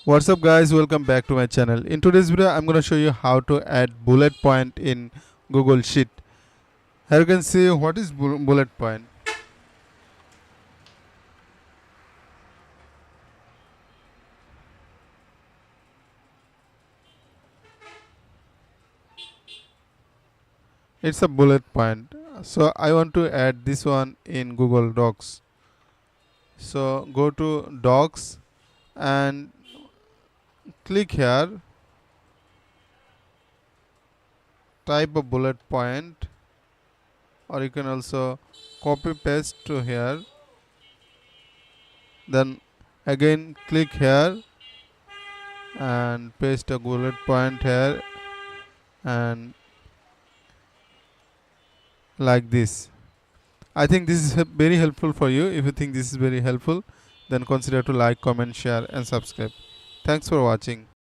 What's up guys, welcome back to my channel. In today's video I'm going to show you how to add bullet point in Google Sheet. Here you can see what is bullet point. It's a bullet point. So I want to add this one in Google Docs. So go to Docs and click here, type a bullet point, or you can also copy paste to here, then again click here and paste a bullet point here and like this. I think this is very helpful for you. If you think this is very helpful, then consider to like, comment, share and subscribe. Thanks for watching.